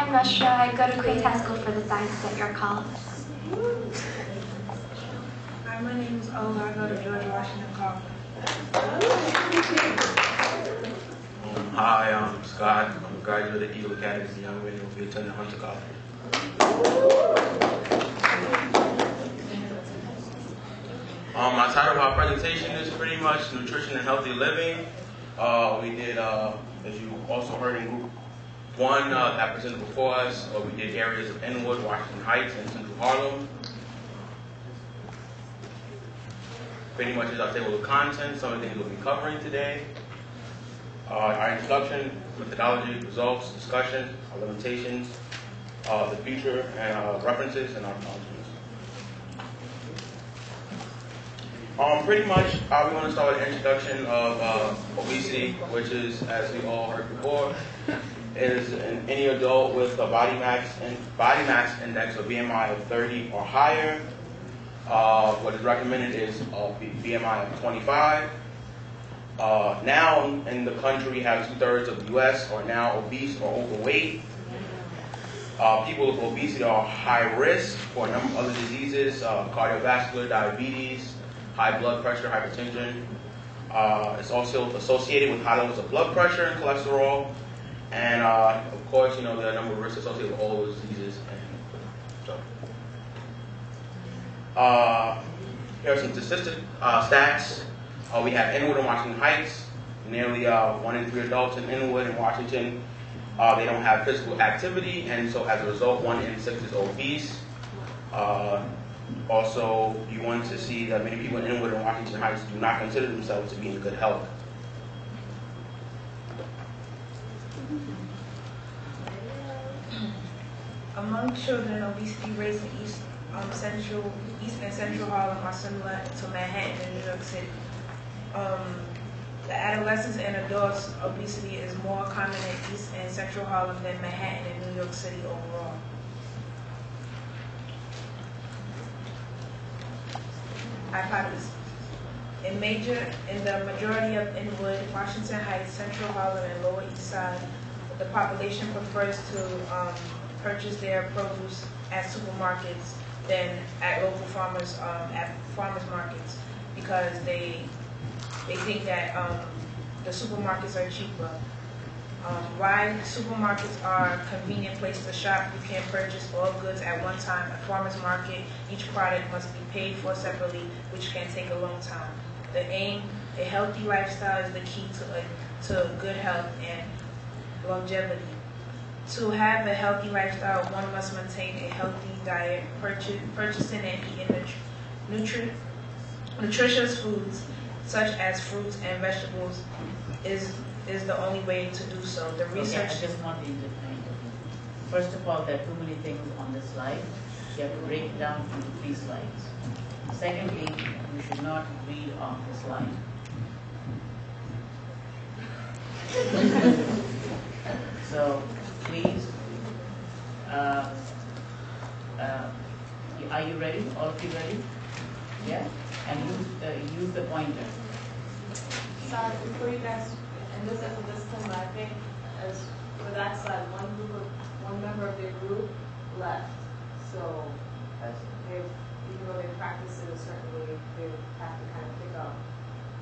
I'm Nushra. I go to Queen's High School for the Science at your college. Hi, my name is Ola. I go to George Washington College. Hi, I'm Scott. I'm a graduate of Eagle Academy as a young man and will be attending Hunter College. My title of our presentation is pretty much Nutrition and Healthy Living. We did, as you also heard in Group 1 that presented before us, we did areas of Inwood, Washington Heights, and Central Harlem. Pretty much is our table of contents, some of the things we'll be covering today. Our introduction, methodology, results, discussion, our limitations, the future, and references, and our acknowledgments. Pretty much, we want to start with an introduction of obesity, which is, as we all heard before, is any adult with a body mass index or BMI of 30 or higher. What is recommended is a BMI of 25. Now in the country, we have 2/3 of the U.S. are now obese or overweight. People with obesity are high risk for a number of other diseases, cardiovascular, diabetes, high blood pressure, hypertension. It's also associated with high levels of blood pressure and cholesterol. And of course, there are a number of risks associated with all those diseases. And so, here are some statistic stats. We have Inwood and Washington Heights. Nearly 1 in 3 adults in Inwood and Washington, they don't have physical activity, and so as a result, 1 in 6 is obese. Also, you want to see that many people in Inwood and Washington Heights do not consider themselves to be in good health. Among children, obesity rates in East and Central Harlem are similar to Manhattan and New York City. The adolescents and adults, obesity is more common in East and Central Harlem than Manhattan and New York City overall. Hypothesis. In the majority of Inwood, Washington Heights, Central Harlem, and Lower East Side, the population prefers to purchase their produce at supermarkets than at local farmers markets, because they think that the supermarkets are cheaper. While supermarkets are a convenient place to shop, you can purchase all goods at one time. At farmers market, each product must be paid for separately, which can take a long time. The aim, a healthy lifestyle, is the key to good health and longevity. To have a healthy lifestyle, one must maintain a healthy diet, purchasing and eating nutritious foods such as fruits and vegetables is the only way to do so. The research. Okay, I just want to intervene. First of all, there are too many things on this slide. You have to break it down into 3 slides. Secondly, you should not read off the slide. So please, are you ready? All of you ready? Yeah? And use the pointer. Sorry, before you guys, and this is a disclaimer, I think as for that side, one member of their group left. So even though they practice it a certain way, they have to kind of pick up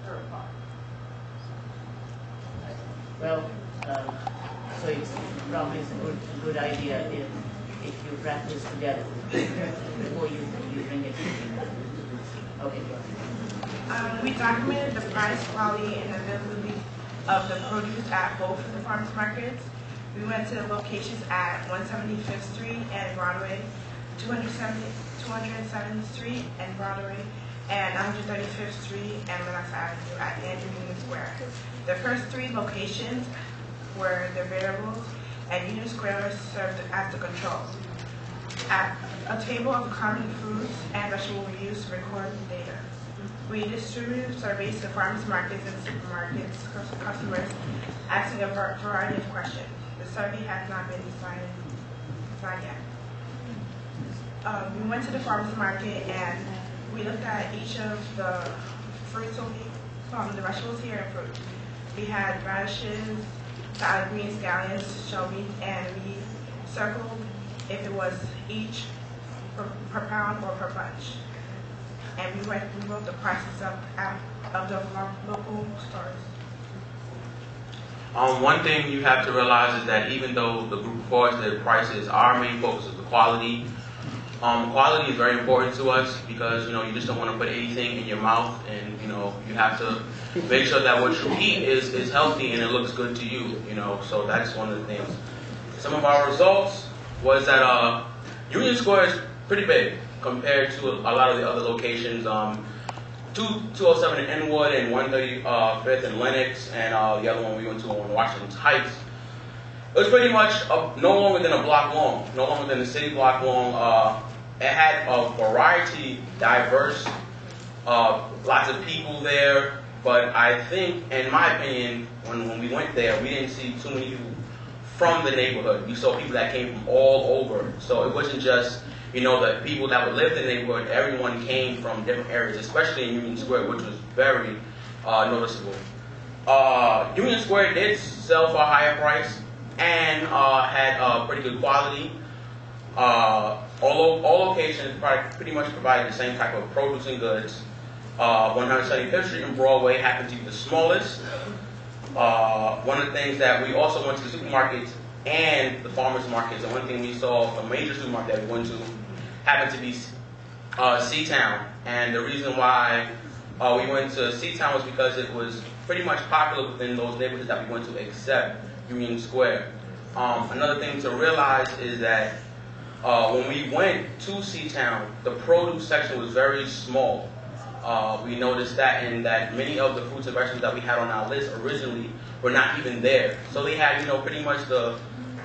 her part. Well, so it's probably a good idea if you practice together before you bring it. Okay. We documented the price, quality, and availability of the produce at both of the farmers markets. We went to the locations at 175th Street and Broadway, 207th Street and Broadway, and 135th Street and Manassas Avenue at Andrew Union Square. The first 3 locations were the variables, and Union Square served as the controls. At a table of common fruits and vegetables were used to record data. We distributed surveys to farmers markets and supermarkets customers, asking a variety of questions. The survey has not been decided yet. We went to the farmers market and we looked at each of the fruits over here, the vegetables here and fruit. We had radishes, salad greens, scallions, shell beans, and we circled if it was each per pound or per bunch. And we wrote the prices of the local stores. One thing you have to realize is that even though the group records their prices, our main focus is the quality. Quality is very important to us because, you just don't want to put anything in your mouth, and, you have to make sure that what you eat is healthy and it looks good to you, so that's one of the things. Some of our results was that Union Square is pretty big compared to a lot of the other locations. 207 in Inwood and 135th in Lenox, and the other one we went to on Washington Heights. It was pretty much no longer than a block long, no longer than a city block long. It had a variety, diverse, lots of people there, but I think, in my opinion, when we went there, we didn't see too many people from the neighborhood. We saw people that came from all over, so it wasn't just the people that would live in the neighborhood. Everyone came from different areas, especially in Union Square, which was very noticeable. Union Square did sell for a higher price and had pretty good quality. All locations pretty much provided the same type of produce and goods. 175th Street and Broadway happened to be the smallest. One of the things that we also went to the supermarkets and the farmers markets, and one thing we saw, a major supermarket that we went to, happened to be Seatown. And the reason why we went to Seatown was because it was pretty much popular within those neighborhoods that we went to, except Union Square. Another thing to realize is that when we went to Seatown, the produce section was very small. We noticed that, and that many of the fruits and vegetables that we had on our list originally were not even there. So they had, pretty much the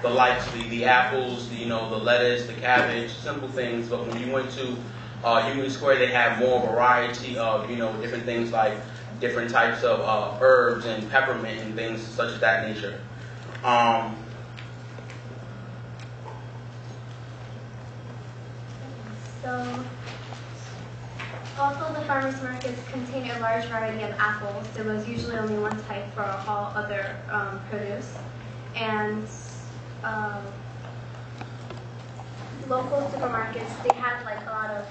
likes, the apples, the lettuce, the cabbage, simple things. But when you went to Union Square, they had more variety of, different things like different types of herbs and peppermint and things such as that nature. So, although the farmers markets contain a large variety of apples, there was usually only one type for all other produce. And local supermarkets, they had a lot of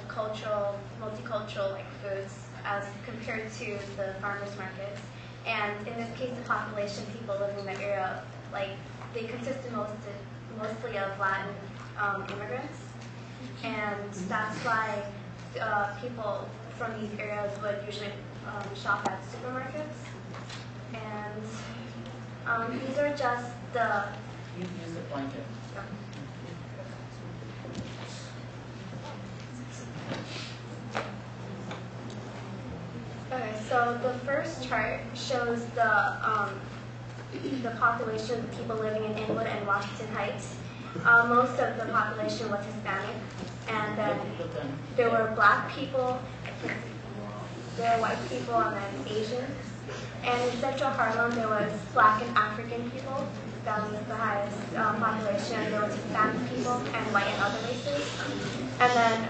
multicultural foods as compared to the farmers markets. And in this case, the population, people living in the area, they consisted mostly of Latin immigrants. And that's why people from these areas would usually shop at supermarkets. And these are just the... You use the pointer. Yeah. Okay, so the first chart shows the population of people living in Inwood and Washington Heights. Most of the population was Hispanic, and then there were black people, there were white people, and then Asians. And in Central Harlem, there was black and African people. That was the highest population. There was Hispanic people and white and other races. And then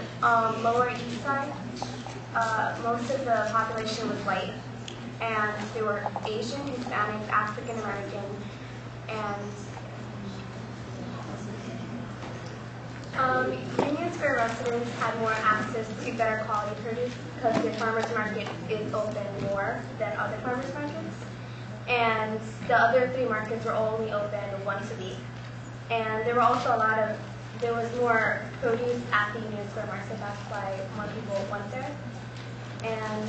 Lower East Side, most of the population was white, and there were Asian, Hispanic, African American, and Union Square residents had more access to better quality produce because the farmers market is open more than other farmers markets. And the other three markets were only open once a week. And there were also there was more produce at the Union Square market, that's why more people went there. And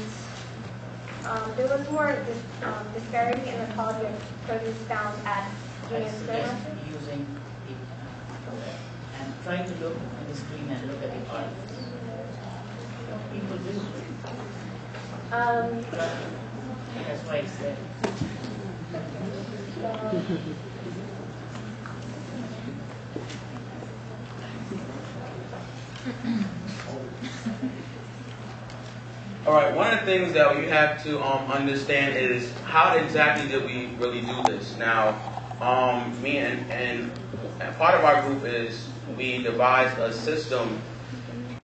there was more disparity in the quality of produce found at Union Square market. Using and try to look on the screen and look at the art. People do. That's why it's there. All right, one of the things that we have to understand is how exactly did we really do this? Now, me and part of our group is we devised a system